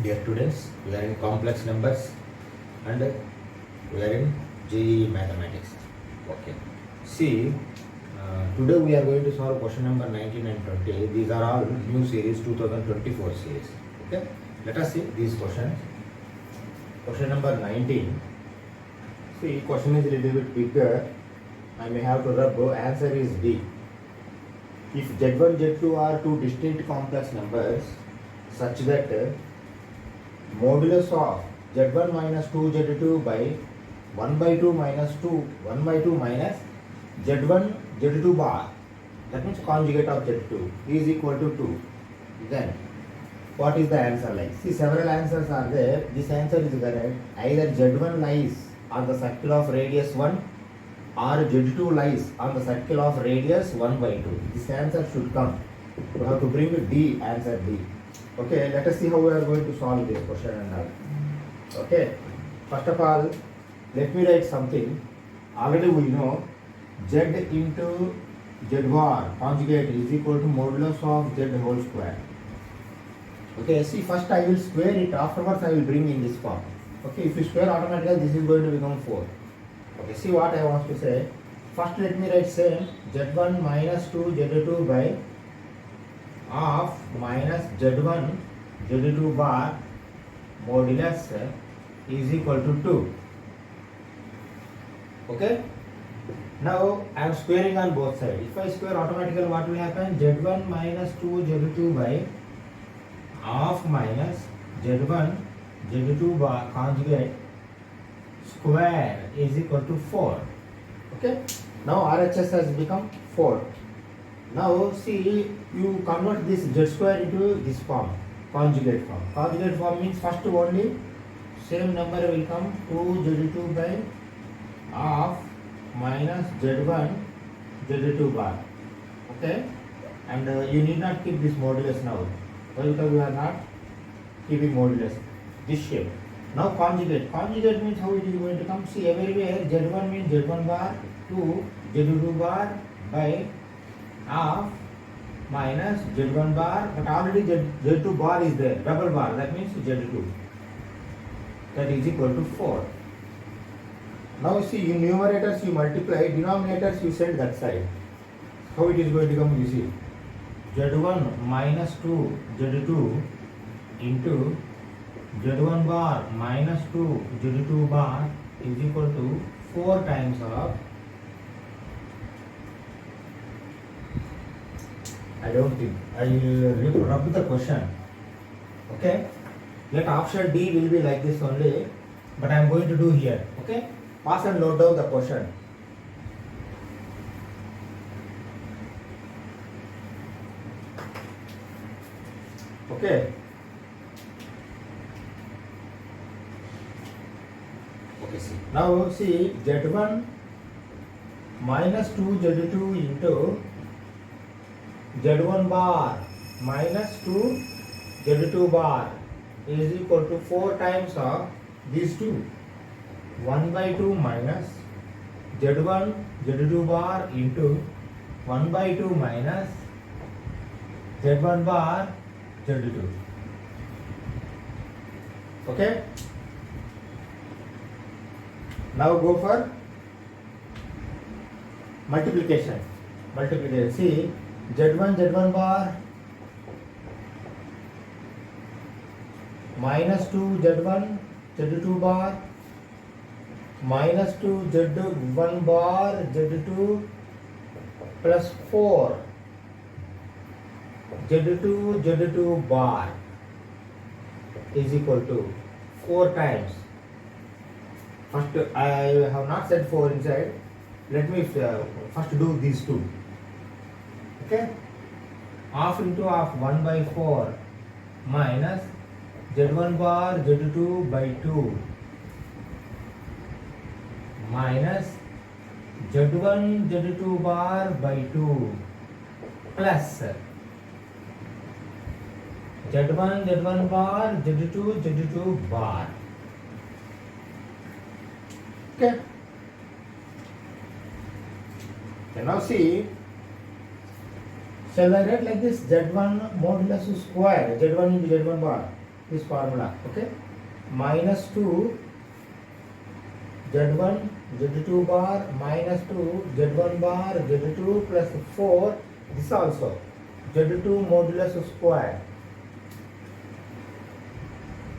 Dear students, we are in complex numbers and we are in JEE mathematics. Okay. See, today we are going to solve question number 19 and 20. These are all new series, 2024 series. Okay. Let us see these questions. Question number 19. See, question is a little bit bigger. I may have to rub. Answer is D. If Z1, Z2 are two distinct complex numbers such that modulus of Z1 minus 2 Z2 by 1 by 2 minus 2 1 by 2 minus Z1 Z2 bar, that means conjugate of Z2, is equal to 2, then what is the answer like? See, several answers are there. This answer is correct. Either Z1 lies on the circle of radius 1 or Z2 lies on the circle of radius 1 by 2. This answer should come. You have to bring D, answer D. Okay, let us see how we are going to solve this question and all. Okay, first of all, let me write something. Already we know Z into Z bar conjugate is equal to modulus of Z whole square. Okay, see, first I will square it, afterwards I will bring in this form. Okay, if you square automatically, this is going to become 4. Okay, see what I want to say. First let me write same Z1 minus 2 Z2 by of minus Z1 Z2 bar modulus is equal to 2. Okay, now I am squaring on both sides. If I square automatically, what will happen? Z1 minus 2 Z2 by of minus Z1 Z2 bar conjugate square is equal to 4. Okay, now RHS has become 4. Now see, you convert this Z square into this form, conjugate form. Conjugate form means first only same number will come 2 Z2 by of minus Z1 Z2 bar. Okay, and you need not keep this modulus now. Why? Because we are not keeping modulus. This shape. Now conjugate. Conjugate means how it is going to come. See, everywhere Z1 means Z1 bar, 2 Z2 bar by of minus Z1 bar, but already Z2 bar is there, double bar, that means Z2. That is equal to 4. Now see, in numerators you multiply, denominators you send that side. How it is going to come, you see. Z1 minus 2 Z2 into Z1 bar minus 2 Z2 bar is equal to 4 times of, I don't think, I will rub the question. Okay, let option D will be like this only, but I am going to do here. Okay, pass and note down the question. Okay. Okay, see. Now see, Z1 minus 2 Z2 into Z1 bar minus 2 Z2 bar is equal to 4 times of these two. 1 by 2 minus Z1 Z2 bar into 1 by 2 minus Z1 bar Z2. Okay. Now go for multiplication. Multiplication. See, Z1 bar minus 2 Z1 Z2 bar minus 2 Z1 bar Z2 plus 4 Z2 bar is equal to 4 times. First, I have not said 4 inside. Let me first do these two. Okay, half into half 1 by 4 minus Z1 bar Z2 by 2 minus Z1 Z2 bar by 2 plus Z1 bar Z2 bar. Okay. And now see, shall I write like this? Z1 modulus square, Z1 into Z1 bar. this formula. Okay, minus 2 z1 z2 bar minus 2 z1 bar z2 plus 4 this also z2 modulus square,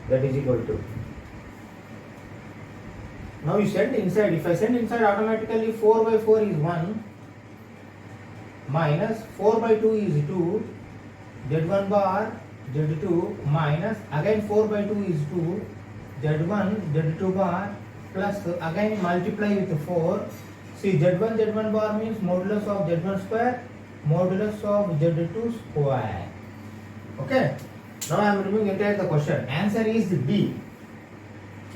that is equal to, now you send inside, if I send inside automatically 4 by 4 is 1 minus 4 by 2 is 2 z1 bar z2 minus again 4 by 2 is 2 z1 z2 bar plus again multiply with 4. See, z1 bar means modulus of z1 square modulus of z2 square. Okay, now I am removing entire the question. Answer is B.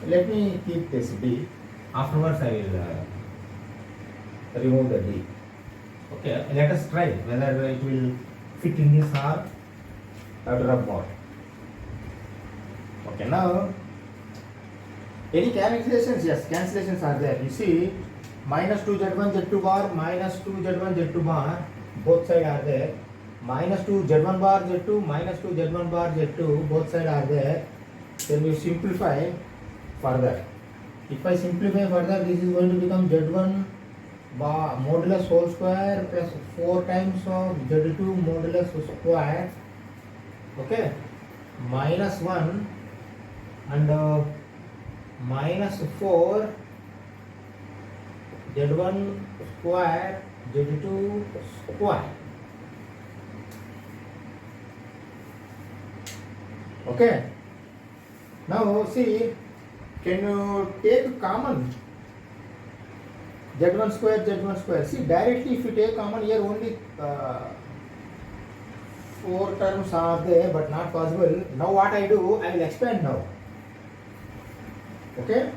Let me keep this B, afterwards I will remove the D. Okay, let us try whether it will fit in this or rub more. Okay, now any cancellations? Yes, cancellations are there. You see, minus 2 z1 z2 bar minus 2 z1 z2 bar, both sides are there. Minus 2 z1 bar z2 minus 2 z1 bar z2, both sides are there. Then you simplify further. If I simplify further, this is going to become z1 bar modulus whole square plus 4 times of z2 modulus square. Okay, minus 1 and minus 4 z1 square z2 square. Okay, now see, can you take common z1 square z1 square? See, directly if you take common here, only 4 terms are there, but not possible. Now what I do, I will expand now. Okay,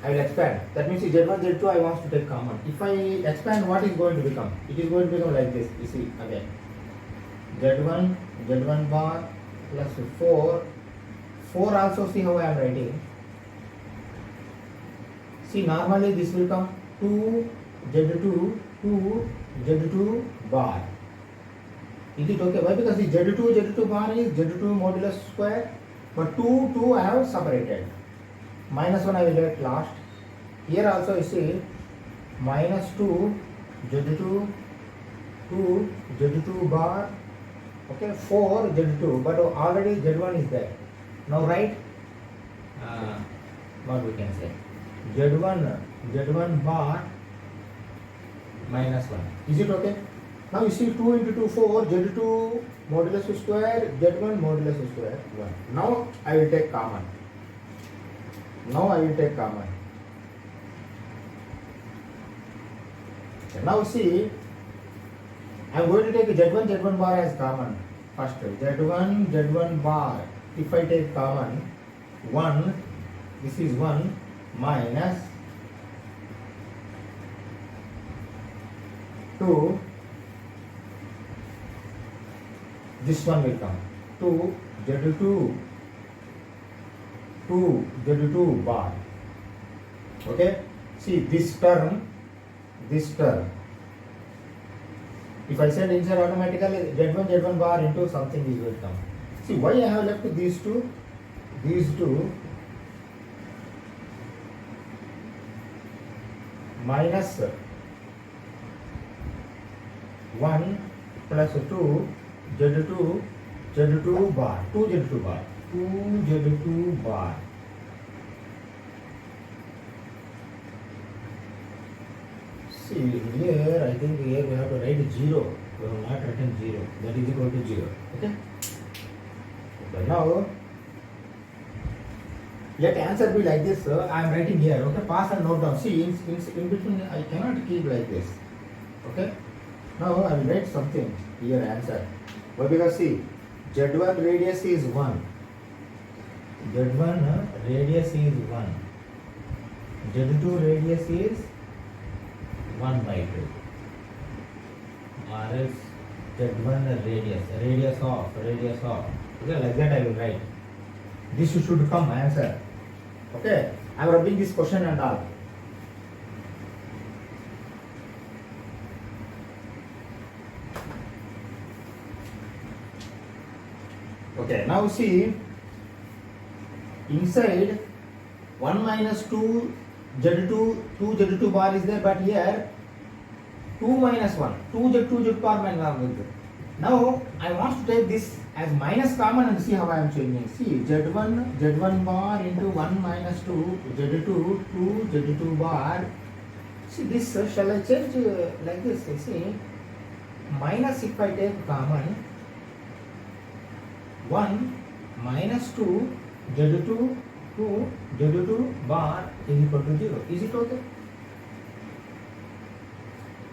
I will expand. That means z1 z2 I want to take common. If I expand, what is going to become? It is going to become like this. You see, again z1 bar plus 4 also. See how I am writing. See, normally this will come 2 z2 bar. Is it okay? Why? Because the z2 bar is z2 modulus square, but 2 I have separated. Minus 1 I will get last. Here also you see minus 2 z2 bar, okay, 4 z2, but already z1 is there. Now write what we can say, z1 bar minus 1. Is it okay? Now you see 2 into 2 4, z2 modulus square, z1 modulus square 1. Now I will take common. Now see, I am going to take z1 bar as common. First z1 bar, if I take common 1, this is 1 minus 2, this one will come 2 z2 bar. Okay, see this term, if I send inside automatically z1 bar into something is will come. See why I have left these two minus 1 plus 2 z2 bar, 2 z2 bar. See here, I think here we have to write 0. We have not written 0. That is equal to 0. Okay. Okay. Now let answer be like this. I am writing here. Okay. Pass and note down. See in between I cannot keep like this. Okay. Now I will write something here answer. Why? Because see, z1 radius is 1. Z1 radius is 1. Z2 radius is 1 by 2. Or else Z1 radius of. Okay, like that I will write. This should come answer. Okay, I am rubbing this question and all. Okay, now see, inside 1 minus 2 Z2, 2 Z2 bar is there, but here 2 minus 1, 2 Z2 Z bar minus 1. Now I want to take this as minus common and see how I am changing. See, Z1 bar into 1 minus 2 Z2, 2 Z2 bar. See this, shall I change like this? See, minus if I take common, 1 minus 2 Z2 2 Z2 bar is equal to 0. Is it okay?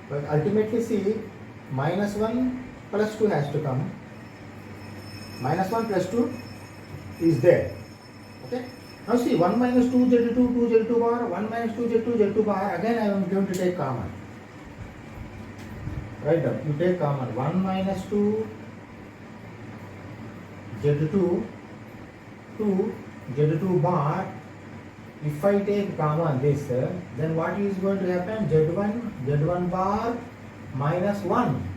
But ultimately see, minus 1 plus 2 has to come. Minus 1 plus 2 is there. Okay. Now see, 1 minus 2 Z2 2 Z2 bar, 1 minus 2 Z2 Z2 bar. Again I am going to take common. Write down. You take common. 1 minus 2 Z2 2 Z2 bar. If I take common this, then what is going to happen? Z1 bar minus 1.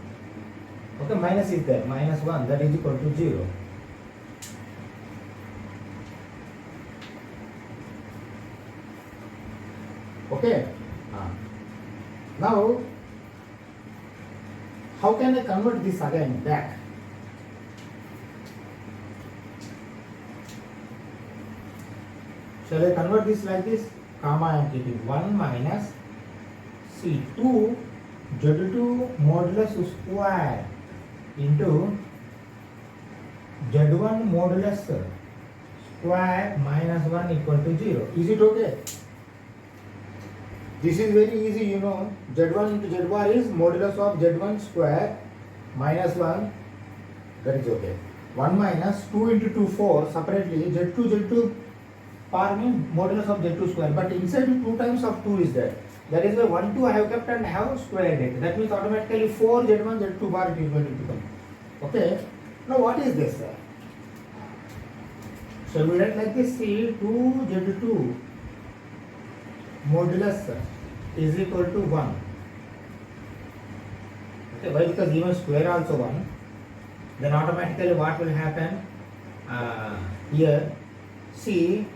Okay, minus is there, minus 1, that is equal to 0. Okay. Now, how can I convert this again back? Shall I convert this like this? Comma I am keeping 1 minus C2 Z2 modulus square into Z1 modulus square minus 1 equal to 0. Is it okay? This is very easy, you know. Z1 into Z bar is modulus of Z1 square minus 1. That is okay. 1 minus 2 into 2, 4. Separately, Z2 bar means modulus of Z2 square. But inside 2 times of 2 is there. That is why 1, 2 I have kept and have squared it. That means automatically 4 Z1 Z2 bar it is going to become. Okay. Now what is this? Shall we write like this? See, 2 Z2 modulus is equal to 1. Okay, why? Because even square also 1. Then automatically what will happen? Here, see,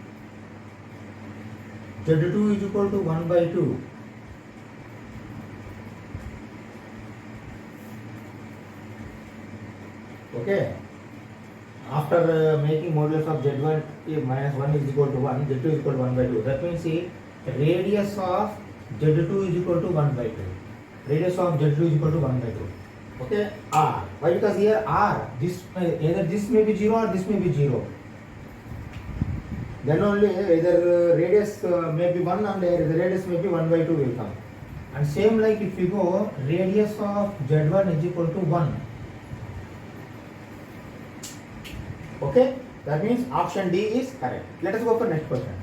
Z2 is equal to 1 by 2. Okay. After making modulus of Z1 minus 1 is equal to 1, Z2 is equal to 1 by 2. That means see, radius of Z2 is equal to 1 by 2. Radius of Z2 is equal to 1 by 2. Okay, R. Why? Because here R, this either this may be 0 or this may be 0. Then only either radius may be 1 and the radius may be 1 by 2 will come. And same like if we go, radius of Z1 is equal to 1. Okay, that means option D is correct. Let us go for next question.